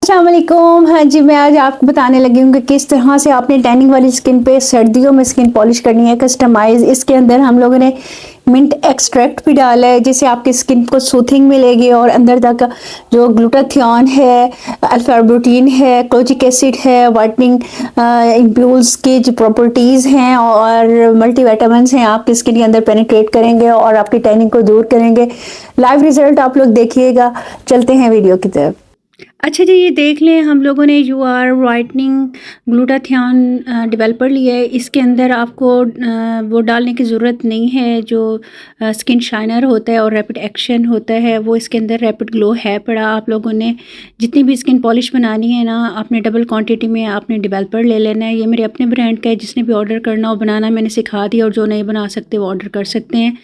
अस्सलाम वालेकुम। हाँ जी, मैं आज आपको बताने लगी हूँ कि किस तरह से आपने टैनिंग वाली स्किन पे सर्दियों में स्किन पॉलिश करनी है कस्टमाइज। इसके अंदर हम लोगों ने मिंट एक्सट्रैक्ट भी डाला है जिससे आपकी स्किन को सूथिंग मिलेगी और अंदर तक जो ग्लूटाथियोन है, अल्फा आर्बुटिन है, क्लोजिक एसिड है, वाइटनिंग इम्प्रूव्स की जो प्रॉपर्टीज़ हैं और मल्टीविटामिन्स हैं आपकी स्किन के अंदर पेनिट्रेट करेंगे और आपकी टैनिंग को दूर करेंगे। लाइव रिजल्ट आप लोग देखिएगा। चलते हैं वीडियो की तरफ। अच्छा जी, ये देख लें हम लोगों ने UR वाइटनिंग ग्लूटाथियोन डेवलपर लिया है। इसके अंदर आपको वो डालने की ज़रूरत नहीं है जो स्किन शाइनर होता है और रैपिड एक्शन होता है, वो इसके अंदर रैपिड ग्लो है पड़ा। आप लोगों ने जितनी भी स्किन पॉलिश बनानी है ना, आपने डबल क्वांटिटी में आपने डेवलपर ले लेना है। ये मेरे अपने ब्रांड का है, जिसने भी ऑर्डर करना हो बनाना मैंने सिखा दिया, और जो नहीं बना सकते वो ऑर्डर कर सकते हैं।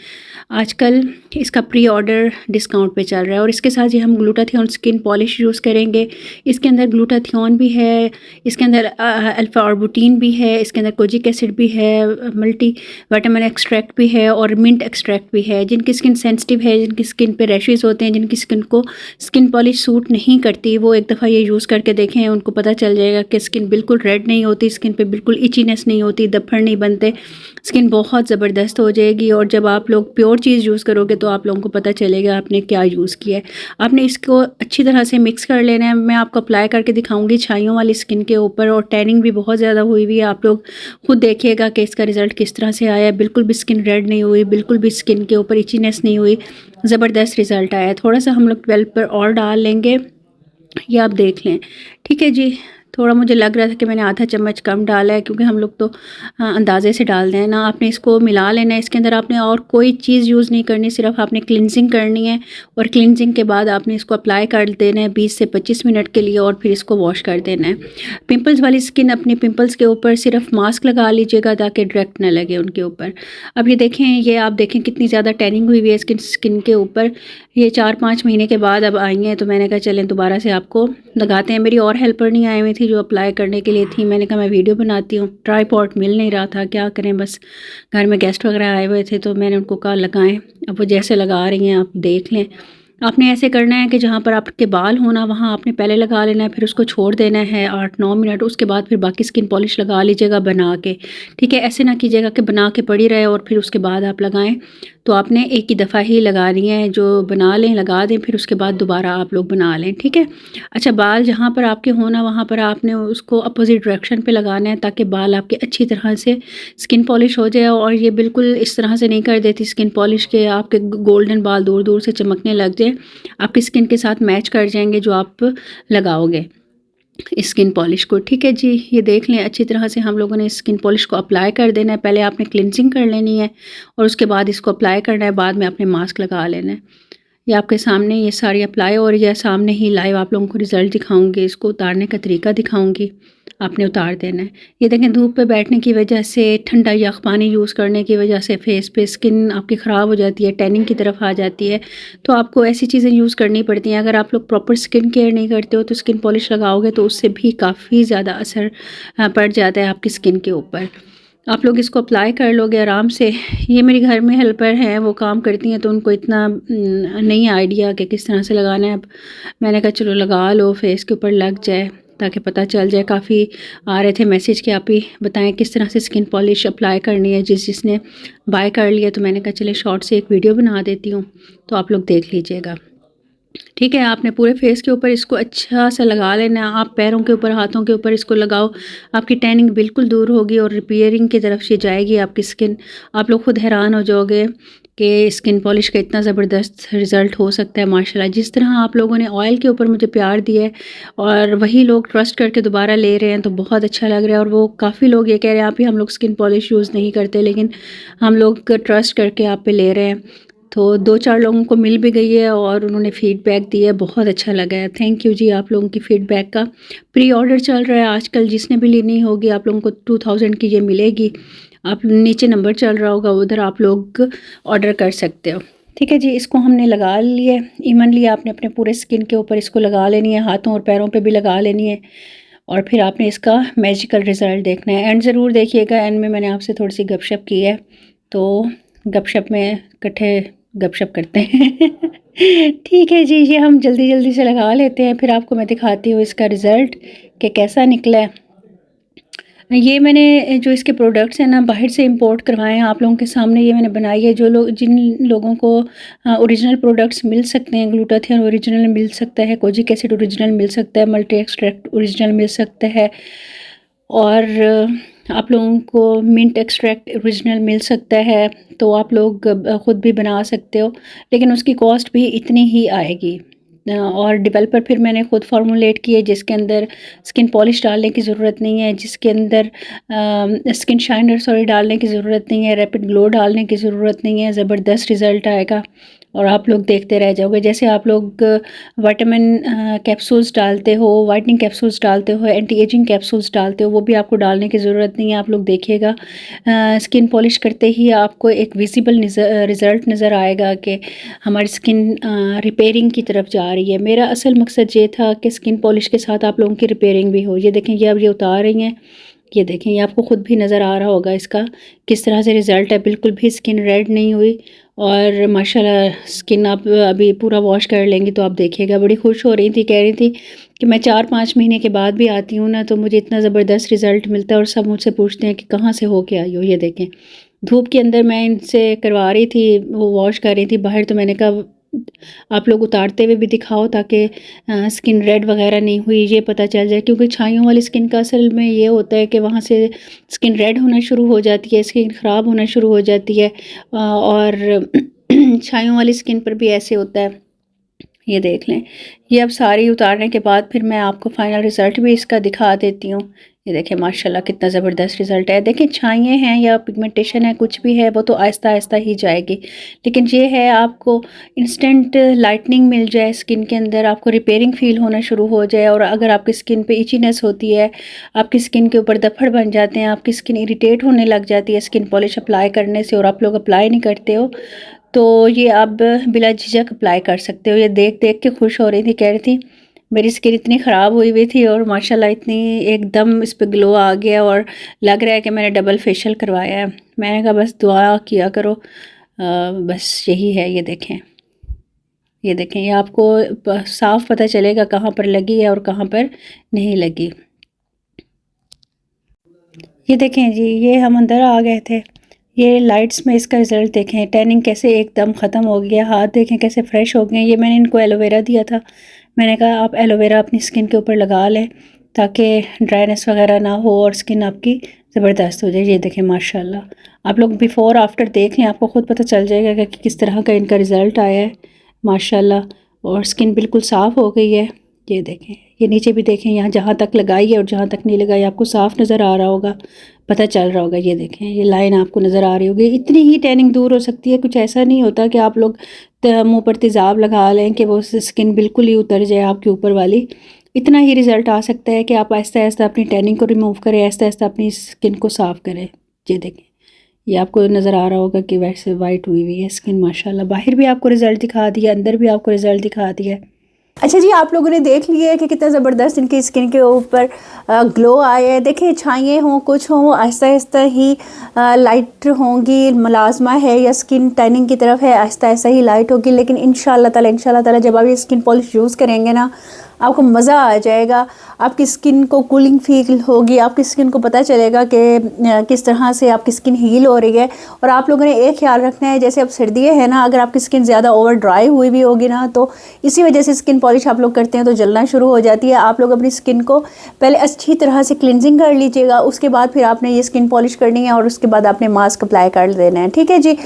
आजकल इसका प्री ऑर्डर डिस्काउंट पे चल रहा है। और इसके साथ ही हम ग्लूटाथियोन स्किन पॉलिश यूज़ करेंगे। इसके अंदर ग्लूटाथियोन भी है, इसके अंदर अल्फा आर्बुटिन भी है, इसके अंदर कोजिक एसिड भी है, मल्टी विटामिन एक्सट्रैक्ट भी है और मिंट एक्सट्रैक्ट भी है। जिनकी स्किन सेंसिटिव है, जिनकी स्किन पे रैशेस होते हैं, जिनकी स्किन को स्किन पॉलिश सूट नहीं करती, वो एक दफ़ा ये यूज़ करके देखें, उनको पता चल जाएगा कि स्किन बिल्कुल रेड नहीं होती, स्किन पे बिल्कुल इचीनेस नहीं होती, धब्बड़ नहीं बनते, स्किन बहुत ज़बरदस्त हो जाएगी। और जब आप लोग प्योर चीज़ यूज़ करोगे तो आप लोगों को पता चलेगा आपने क्या यूज़ किया है। आपने इसको अच्छी तरह से मिक्स कर लेना है। मैं आपको अप्लाई करके दिखाऊंगी छाइयों वाली स्किन के ऊपर, और टैनिंग भी बहुत ज़्यादा हुई हुई है। आप लोग खुद देखिएगा कि इसका रिज़ल्ट किस तरह से आया है। बिल्कुल भी स्किन रेड नहीं हुई, बिल्कुल भी स्किन के ऊपर इचीनेस नहीं हुई, ज़बरदस्त रिज़ल्ट आया है। थोड़ा सा हम लोग डेवलपर और डाल लेंगे, ये आप देख लें। ठीक है जी, थोड़ा मुझे लग रहा था कि मैंने आधा चम्मच कम डाला है, क्योंकि हम लोग तो अंदाज़े से डाल दें ना। आपने इसको मिला लेना है। इसके अंदर आपने और कोई चीज़ यूज़ नहीं करनी, सिर्फ आपने क्लिनजिंग करनी है। और क्लिनजिंग के बाद आपने इसको अप्लाई कर देना है 20 से 25 मिनट के लिए, और फिर इसको वॉश कर देना है। पिंपल्स वाली स्किन अपने पिंपल्स के ऊपर सिर्फ मास्क लगा लीजिएगा ताकि डायरेक्ट ना लगे उनके ऊपर। अब ये देखें, ये आप देखें कितनी ज़्यादा टैनिंग हुई हुई है स्किन के ऊपर। ये 4-5 महीने के बाद अब आई हैं, तो मैंने कहा चलें दोबारा से आपको लगाते हैं। मेरी और हेल्पर नहीं आई हुई थी जो अप्लाई करने के लिए थी। मैंने कहा मैं वीडियो बनाती हूँ, ट्राईपॉड मिल नहीं रहा था, क्या करें, बस घर में गेस्ट वगैरह आए हुए थे तो मैंने उनको कहा लगाएं। अब वो जैसे लगा रही हैं आप देख लें। आपने ऐसे करना है कि जहाँ पर आपके बाल होना वहाँ आपने पहले लगा लेना है, फिर उसको छोड़ देना है 8-9 मिनट, उसके बाद फिर बाकी स्किन पॉलिश लगा लीजिएगा बना के। ठीक है, ऐसे ना कीजिएगा कि बना के पड़ी रहे और फिर उसके बाद आप लगाएं। तो आपने एक ही दफ़ा ही लगानी है, जो बना लें लगा दें, फिर उसके बाद दोबारा आप लोग बना लें। ठीक है। अच्छा, बाल जहाँ पर आपके होना वहाँ पर आपने उसको अपोजिट डायरेक्शन पे लगाना है, ताकि बाल आपके अच्छी तरह से स्किन पॉलिश हो जाए। और ये बिल्कुल इस तरह से नहीं कर देती स्किन पॉलिश के आपके गोल्डन बाल दूर दूर से चमकने लग जाए, आपकी स्किन के साथ मैच कर जाएंगे जो आप लगाओगे स्किन पॉलिश को। ठीक है जी, ये देख लें अच्छी तरह से हम लोगों ने स्किन पॉलिश को अप्लाई कर देना है। पहले आपने क्लिनजिंग कर लेनी है और उसके बाद इसको अप्लाई करना है, बाद में आपने मास्क लगा लेना है। ये आपके सामने ये सारी अप्लाई, और ये सामने ही लाइव आप लोगों को रिज़ल्ट दिखाऊंगी, इसको उतारने का तरीका दिखाऊंगी, आपने उतार देना है। ये देखें, धूप पे बैठने की वजह से, ठंडा यख पानी यूज़ करने की वजह से फेस पे स्किन आपकी ख़राब हो जाती है, टैनिंग की तरफ आ जाती है। तो आपको ऐसी चीज़ें यूज़ करनी पड़ती हैं। अगर आप लोग प्रॉपर स्किन केयर नहीं करते हो तो स्किन पॉलिश लगाओगे तो उससे भी काफ़ी ज़्यादा असर पड़ जाता है आपकी स्किन के ऊपर। आप लोग इसको अप्लाई कर लोगे आराम से। ये मेरी घर में हेल्पर हैं, वो काम करती हैं, तो उनको इतना नहीं आइडिया कि किस तरह से लगाना है। अब मैंने कहा चलो लगा लो, फेस के ऊपर लग जाए ताकि पता चल जाए। काफ़ी आ रहे थे मैसेज कि आप ही बताएं किस तरह से स्किन पॉलिश अप्लाई करनी है, जिसने बाय कर लिया। तो मैंने कहा चले शॉर्ट से एक वीडियो बना देती हूँ, तो आप लोग देख लीजिएगा। ठीक है, आपने पूरे फेस के ऊपर इसको अच्छा सा लगा लेना। आप पैरों के ऊपर, हाथों के ऊपर इसको लगाओ, आपकी टैनिंग बिल्कुल दूर होगी और रिपेयरिंग की तरफ से जाएगी आपकी स्किन। आप लोग खुद हैरान हो जाओगे कि स्किन पॉलिश का इतना ज़बरदस्त रिज़ल्ट हो सकता है माशाल्लाह। जिस तरह आप लोगों ने ऑयल के ऊपर मुझे प्यार दिया है और वही लोग ट्रस्ट करके दोबारा ले रहे हैं, तो बहुत अच्छा लग रहा है। और वो काफ़ी लोग ये कह रहे हैं आप ही हम लोग स्किन पॉलिश यूज़ नहीं करते, लेकिन हम लोग ट्रस्ट करके आप पे ले रहे हैं। तो 2-4 लोगों को मिल भी गई है और उन्होंने फ़ीडबैक दिया है, बहुत अच्छा लगा है। थैंक यू जी आप लोगों की फ़ीडबैक का। प्री ऑर्डर चल रहा है आजकल, जिसने भी लेनी होगी आप लोगों को 2000 की ये मिलेगी। आप नीचे नंबर चल रहा होगा, उधर आप लोग ऑर्डर कर सकते हो। ठीक है जी, इसको हमने लगा लिया इवनली। आपने अपने पूरे स्किन के ऊपर इसको लगा लेनी है, हाथों और पैरों पे भी लगा लेनी है, और फिर आपने इसका मैजिकल रिज़ल्ट देखना है। एंड ज़रूर देखिएगा, एंड में मैंने आपसे थोड़ी सी गपशप की है, तो गपशप में इकट्ठे गपशप करते हैं ठीक है जी, ये हम जल्दी जल्दी से लगा लेते हैं, फिर आपको मैं दिखाती हूँ इसका रिज़ल्ट कि कैसा निकला है। ये मैंने जो इसके प्रोडक्ट्स हैं ना बाहर से इंपोर्ट करवाए हैं, आप लोगों के सामने ये मैंने बनाई है। जो लोग जिन लोगों को ओरिजिनल प्रोडक्ट्स मिल सकते हैं, ग्लूटाथियन ओरिजिनल मिल सकता है, कोजिक एसिड ओरिजिनल मिल सकता है, मल्टी एक्सट्रैक्ट ओरिजिनल मिल सकता है, और आप लोगों को मिंट एक्सट्रैक्ट ओरिजिनल मिल सकता है, तो आप लोग ख़ुद भी बना सकते हो, लेकिन उसकी कॉस्ट भी इतनी ही आएगी। और डेवलपर फिर मैंने ख़ुद फार्मूलेट किए, जिसके अंदर स्किन पॉलिश डालने की ज़रूरत नहीं है, जिसके अंदर स्किन शाइनर सॉरी डालने की ज़रूरत नहीं है, रैपिड ग्लो डालने की ज़रूरत नहीं है। ज़बरदस्त रिज़ल्ट आएगा और आप लोग देखते रह जाओगे। जैसे आप लोग विटामिन कैप्सूल्स डालते हो, वाइटनिंग कैप्सूल्स डालते हो, एंटी एजिंग कैप्सूल्स डालते हो, वो भी आपको डालने की ज़रूरत नहीं है। आप लोग देखिएगा स्किन पॉलिश करते ही आपको एक विजिबल रिज़ल्ट नज़र आएगा कि हमारी स्किन रिपेयरिंग की तरफ जा रही है। मेरा असल मकसद ये था कि स्किन पॉलिश के साथ आप लोगों की रिपेयरिंग भी हो। ये देखें, ये अब ये उतार रही हैं, ये देखें, ये आपको ख़ुद भी नज़र आ रहा होगा इसका किस तरह से रिज़ल्ट है। बिल्कुल भी स्किन रेड नहीं हुई, और माशाल्लाह स्किन आप अभी पूरा वॉश कर लेंगी तो आप देखिएगा। बड़ी खुश हो रही थी, कह रही थी कि मैं 4-5 महीने के बाद भी आती हूँ ना, तो मुझे इतना ज़बरदस्त रिज़ल्ट मिलता है, और सब मुझसे पूछते हैं कि कहाँ से हो के आई हो। ये देखें, धूप के अंदर मैं इनसे करवा रही थी, वो वॉश कर रही थी बाहर, तो मैंने कहा आप लोग उतारते हुए भी दिखाओ ताकि स्किन रेड वगैरह नहीं हुई ये पता चल जाए। क्योंकि छाइयों वाली स्किन का असल में ये होता है कि वहाँ से स्किन रेड होना शुरू हो जाती है, स्किन ख़राब होना शुरू हो जाती है, और छाइयों वाली स्किन पर भी ऐसे होता है। ये देख लें, ये अब सारी उतारने के बाद फिर मैं आपको फ़ाइनल रिज़ल्ट भी इसका दिखा देती हूँ। ये देखें माशाल्लाह कितना ज़बरदस्त रिज़ल्ट है। देखें, छाइयाँ हैं या पिगमेंटेशन है, कुछ भी है, वो तो आहिस्ता आहिस्ता ही जाएगी, लेकिन ये है आपको इंस्टेंट लाइटनिंग मिल जाए स्किन के अंदर, आपको रिपेयरिंग फ़ील होना शुरू हो जाए। और अगर आपकी स्किन पे इचीनेस होती है, आपकी स्किन के ऊपर दफड़ बन जाते हैं, आपकी स्किन इरिटेट होने लग जाती है स्किन पॉलिश अप्लाई करने से, और आप लोग अप्लाई नहीं करते हो, तो ये आप बिला झिझक अप्लाई कर सकते हो। ये देख देख के खुश हो रही थी, कह रही थी मेरी स्किन इतनी ख़राब हुई हुई थी और माशाल्लाह इतनी एकदम इस पे ग्लो आ गया, और लग रहा है कि मैंने डबल फेशियल करवाया है। मैंने कहा बस दुआ किया करो, बस यही है। ये देखें, ये देखें, ये आपको साफ़ पता चलेगा कहाँ पर लगी है और कहाँ पर नहीं लगी। ये देखें जी, ये हम अंदर आ गए थे, ये लाइट्स में इसका रिज़ल्ट देखें, टैनिंग कैसे एकदम ख़त्म हो गया, हाथ देखें कैसे फ़्रेश हो गए। ये मैंने इनको एलोवेरा दिया था, मैंने कहा आप एलोवेरा अपनी स्किन के ऊपर लगा लें ताकि ड्राइनेस वगैरह ना हो और स्किन आपकी ज़बरदस्त हो जाए। ये देखें माशाल्लाह, आप लोग बिफ़ोर आफ्टर देख लें, आपको ख़ुद पता चल जाएगा कि किस तरह का इनका रिज़ल्ट आया है माशाल्लाह, और स्किन बिल्कुल साफ़ हो गई है। ये देखें, ये नीचे भी देखें, यहाँ जहाँ तक लगाई है और जहाँ तक नहीं लगाई आपको साफ़ नज़र आ रहा होगा, पता चल रहा होगा। ये देखें, ये लाइन आपको नज़र आ रही होगी। इतनी ही टैनिंग दूर हो सकती है, कुछ ऐसा नहीं होता कि आप लोग मुंह पर तेज़ाब लगा लें कि वो स्किन बिल्कुल ही उतर जाए आपके ऊपर वाली। इतना ही रिज़ल्ट आ सकता है कि आप आहिस्ता आहिस्ता अपनी टैनिंग को रिमूव करें, आहिस्ता आहिस्ता अपनी स्किन को साफ़ करें। ये देखें, ये आपको नज़र आ रहा होगा कि वैसे वाइट हुई हुई है स्किन माशाल्लाह। बाहर भी आपको रिज़ल्ट दिखा दिया, अंदर भी आपको रिज़ल्ट दिखा दिया। अच्छा जी, आप लोगों ने देख लिया है कि कितना ज़बरदस्त इनकी स्किन के ऊपर ग्लो आया है। देखिए, छाइयाँ हों कुछ हों, आहिस्ता आहिस्ता ही लाइट होंगी, मुलाजमा है या स्किन टैनिंग की तरफ है, आहिस्ता आहिस्ता ही लाइट होगी। लेकिन इंशाल्लाह ताला जब आप ये स्किन पॉलिश यूज़ करेंगे ना, आपको मज़ा आ जाएगा, आपकी स्किन को कूलिंग फील होगी, आपकी स्किन को पता चलेगा कि किस तरह से आपकी स्किन हील हो रही है। और आप लोगों ने एक ख्याल रखना है, जैसे अब सर्दियाँ हैं ना, अगर आपकी स्किन ज़्यादा ओवर ड्राई हुई भी होगी ना, तो इसी वजह से स्किन पॉलिश आप लोग करते हैं तो जलना शुरू हो जाती है। आप लोग अपनी स्किन को पहले अच्छी तरह से क्लिनजिंग कर लीजिएगा, उसके बाद फिर आपने ये स्किन पॉलिश करनी है, और उसके बाद आपने मास्क अप्लाई कर देना है। ठीक है जी,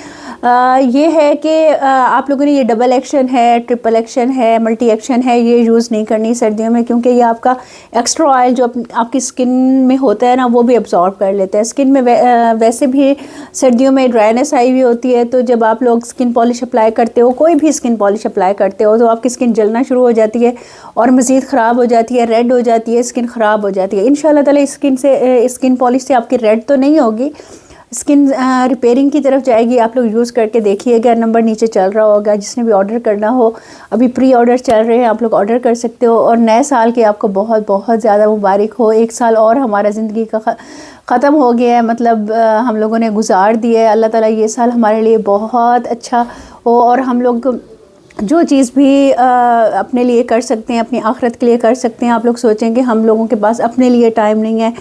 ये है कि आप लोगों ने ये डबल एक्शन है, ट्रिपल एक्शन है, मल्टी एक्शन है, ये यूज़ नहीं करनी सर्दियों में, क्योंकि ये आपका एक्स्ट्रा ऑयल जो आपकी स्किन में होता है ना, वो भी अब्जॉर्ब कर लेता है। स्किन में वैसे भी सर्दियों में ड्राइनेस आई हुई होती है, तो जब आप लोग स्किन पॉलिश अप्लाई करते हो, कोई भी स्किन पॉलिश अप्लाई करते हो, तो आपकी स्किन जलना शुरू हो जाती है और मज़ीद ख़राब हो जाती है, रेड हो जाती है, स्किन ख़राब हो जाती है। इंशाल्लाह ताला स्किन पॉलिश से आपकी रेड तो नहीं होगी, स्किन रिपेयरिंग की तरफ जाएगी। आप लोग यूज़ करके देखिएगा, नंबर नीचे चल रहा होगा, जिसने भी ऑर्डर करना हो, अभी प्री ऑर्डर चल रहे हैं, आप लोग ऑर्डर कर सकते हो। और नए साल की आपको बहुत बहुत ज़्यादा मुबारक हो। एक साल और हमारा ज़िंदगी का ख़त्म हो गया है, मतलब हम लोगों ने गुजार दिया है। अल्लाह ताला ये साल हमारे लिए बहुत अच्छा हो और हम लोग जो चीज़ भी अपने लिए कर सकते हैं, अपनी आखिरत के लिए कर सकते हैं। आप लोग सोचेंगे हम लोगों के पास अपने लिए टाइम नहीं है,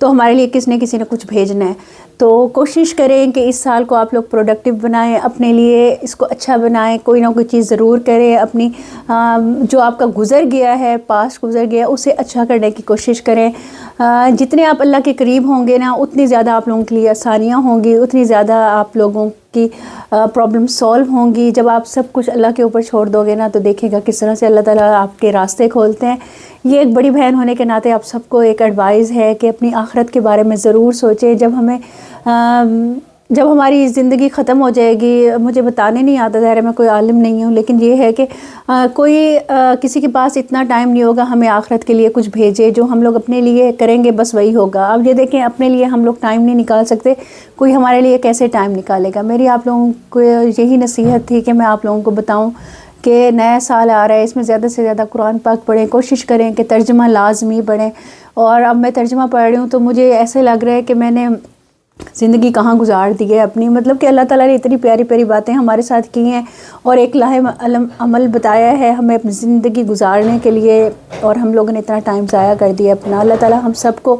तो हमारे लिए किसी ने कुछ भेजना है। तो कोशिश करें कि इस साल को आप लोग प्रोडक्टिव बनाएं, अपने लिए इसको अच्छा बनाएं, कोई ना कोई चीज़ ज़रूर करें। अपनी जो आपका गुज़र गया है, पास्ट गुज़र गया, उसे अच्छा करने की कोशिश करें। जितने आप अल्लाह के करीब होंगे ना, उतनी ज़्यादा आप लोगों के लिए आसानियाँ होंगी, उतनी ज़्यादा आप लोगों की प्रॉब्लम सॉल्व होंगी। जब आप सब कुछ अल्लाह के ऊपर छोड़ दोगे ना, तो देखिएगा किस तरह से अल्लाह ताला आपके रास्ते खोलते हैं। ये एक बड़ी बहन होने के नाते आप सबको एक एडवाइस है कि अपनी आखिरत के बारे में ज़रूर सोचें। जब हमारी ज़िंदगी ख़त्म हो जाएगी, मुझे बताने नहीं आता, ज़ाहिर है मैं कोई आलिम नहीं हूँ, लेकिन ये है कि किसी के पास इतना टाइम नहीं होगा हमें आखिरत के लिए कुछ भेजे। जो हम लोग अपने लिए करेंगे बस वही होगा। अब ये देखें, अपने लिए हम लोग टाइम नहीं निकाल सकते, कोई हमारे लिए कैसे टाइम निकालेगा। मेरी आप लोगों को यही नसीहत थी कि मैं आप लोगों को बताऊँ कि नया साल आ रहा है, इसमें ज़्यादा से ज़्यादा कुरान पाक पढ़ें, कोशिश करें कि तर्जुमा लाजमी पढ़ें। और अब मैं तर्जुमा पढ़ रही हूँ तो मुझे ऐसे लग रहा है कि मैंने ज़िंदगी कहाँ गुजार दी है अपनी, मतलब कि अल्लाह ताला ने इतनी प्यारी प्यारी बातें हमारे साथ की हैं और एक लाहे अमल बताया है हमें अपनी ज़िंदगी गुजारने के लिए, और हम लोगों ने इतना टाइम ज़ाया कर दिया अपना। अल्लाह ताला हम सबको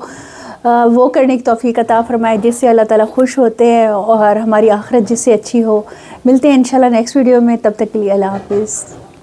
वो करने की तौफीक अता फ़रमाए जिससे अल्लाह ताला खुश होते हैं और हमारी आखिरत जिससे अच्छी हो। मिलते हैं इंशाल्लाह नेक्स्ट वीडियो में, तब तक के लिए अल्लाह हाफ़िज़।